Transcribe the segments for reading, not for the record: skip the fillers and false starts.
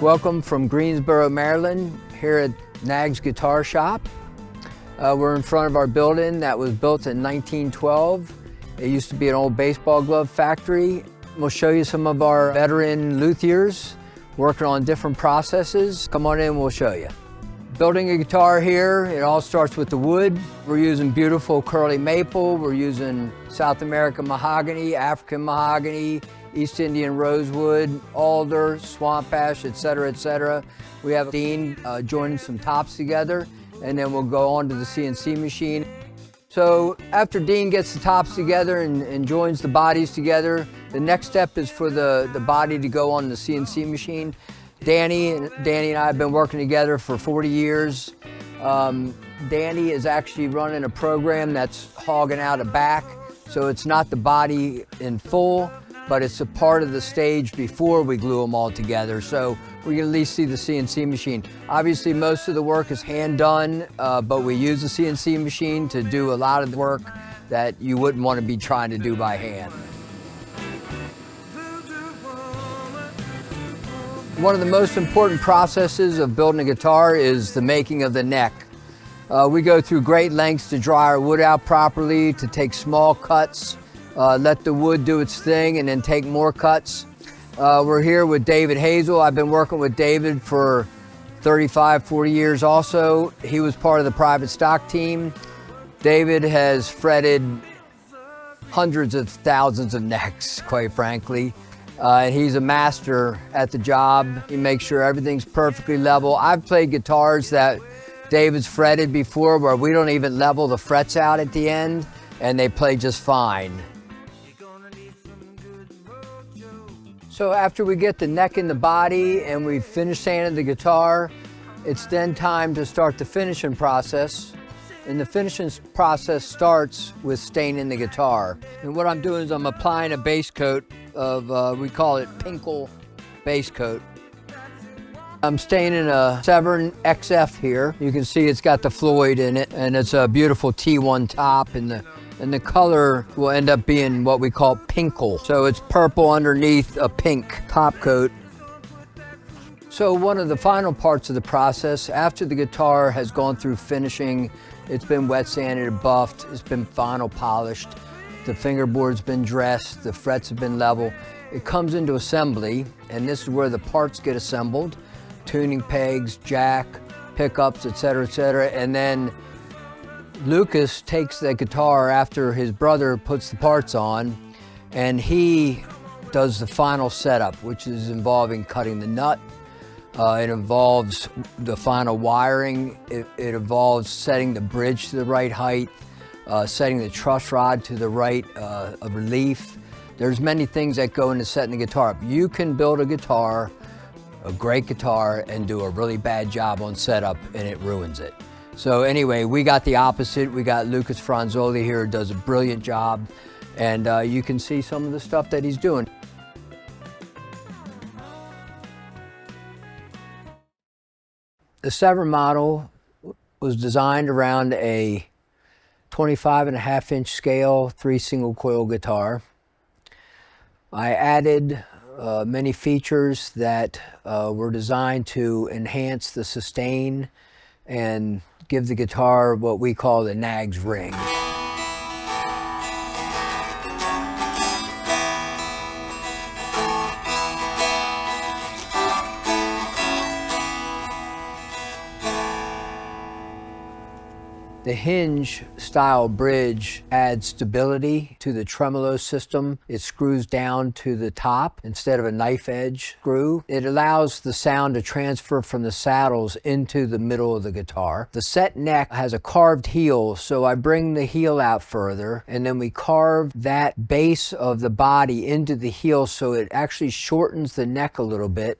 Welcome from Greensboro, Maryland, here at Knaggs Guitar Shop. We're in front of our building that was built in 1912. It used to be an old baseball glove factory. We'll show you some of our veteran luthiers working on different processes. Come on in, we'll show you. Building a guitar here, it all starts with the wood. We're using beautiful curly maple. We're using South American mahogany, African mahogany, East Indian rosewood, alder, swamp ash, etc., etc. We have Dean joining some tops together, and then we'll go on to the CNC machine. So after Dean gets the tops together and joins the bodies together, the next step is for the body to go on the CNC machine. Danny and I have been working together for 40 years. Danny is actually running a program that's hogging out a back, so it's not the body in full, but it's a part of the stage before we glue them all together. So we can at least see the CNC machine. Obviously, most of the work is hand done, but we use the CNC machine to do a lot of the work that you wouldn't want to be trying to do by hand. One of the most important processes of building a guitar is the making of the neck. We go through great lengths to dry our wood out properly, to take small cuts, let the wood do its thing, and then take more cuts. We're here with David Hazel. I've been working with David for 35, 40 years also. He was part of the private stock team. David has fretted hundreds of thousands of necks, quite frankly. And he's a master at the job. He makes sure everything's perfectly level. I've played guitars that David's fretted before where we don't even level the frets out at the end, and they play just fine. So after we get the neck and the body and we've finished sanding the guitar, it's then time to start the finishing process. And the finishing process starts with staining the guitar. And what I'm doing is I'm applying a base coat of, we call it Pinkle base coat. I'm staining a Severn XF here. You can see it's got the Floyd in it, and it's a beautiful T1 top, and the color will end up being what we call Pinkle. So it's purple underneath a pink top coat. So one of the final parts of the process, after the guitar has gone through finishing, it's been wet sanded and buffed, it's been final polished, the fingerboard's been dressed, the frets have been level. It comes into assembly, and this is where the parts get assembled. Tuning pegs, jack, pickups, etc., etc. And then Lucas takes the guitar after his brother puts the parts on, and he does the final setup, which is involving cutting the nut. It involves the final wiring. It involves setting the bridge to the right height, setting the truss rod to the right relief. There's many things that go into setting the guitar up. You can build a guitar, a great guitar, and do a really bad job on setup, and it ruins it. So anyway, we got the opposite. We got Lucas Franzoli here, who does a brilliant job, and you can see some of the stuff that he's doing. The Severn model was designed around a 25.5-inch scale, 3 single coil guitar. I added many features that were designed to enhance the sustain and give the guitar what we call the Knaggs ring. The hinge style bridge adds stability to the tremolo system. It screws down to the top instead of a knife edge screw. It allows the sound to transfer from the saddles into the middle of the guitar. The set neck has a carved heel, so I bring the heel out further, and then we carve that base of the body into the heel so it actually shortens the neck a little bit,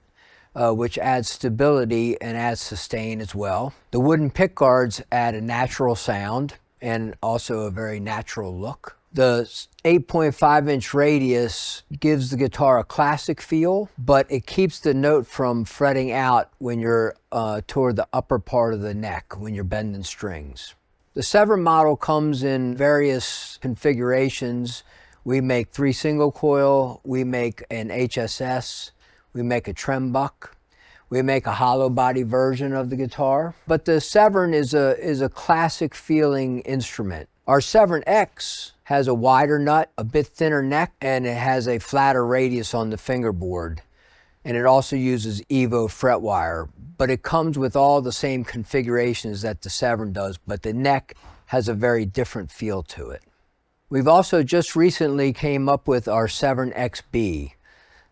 which adds stability and adds sustain as well. The wooden pick guards add a natural sound and also a very natural look. The 8.5-inch radius gives the guitar a classic feel, but it keeps the note from fretting out when you're toward the upper part of the neck, when you're bending strings. The Severn model comes in various configurations. We make 3 single coil, we make an HSS, we make a trembuck, we make a hollow body version of the guitar. But the Severn is a classic feeling instrument. Our Severn X has a wider nut, a bit thinner neck, and it has a flatter radius on the fingerboard. And it also uses Evo fret wire, but it comes with all the same configurations that the Severn does, but the neck has a very different feel to it. We've also just recently came up with our Severn XB.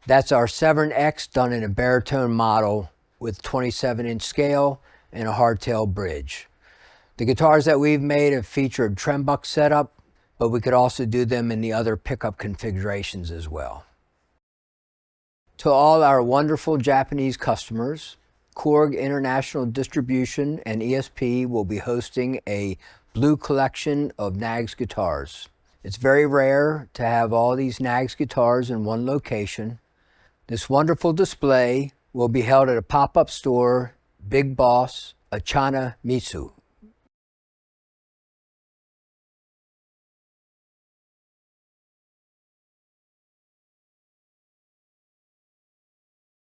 That's our Severn X done in a baritone model with 27-inch scale and a hardtail bridge. The guitars that we've made have featured trembuck setup, but we could also do them in the other pickup configurations as well. To all our wonderful Japanese customers, Korg International Distribution and ESP will be hosting a blue collection of Knaggs guitars. It's very rare to have all these Knaggs guitars in one location. This wonderful display will be held at a pop-up store, Big Boss, Achana Mitsu.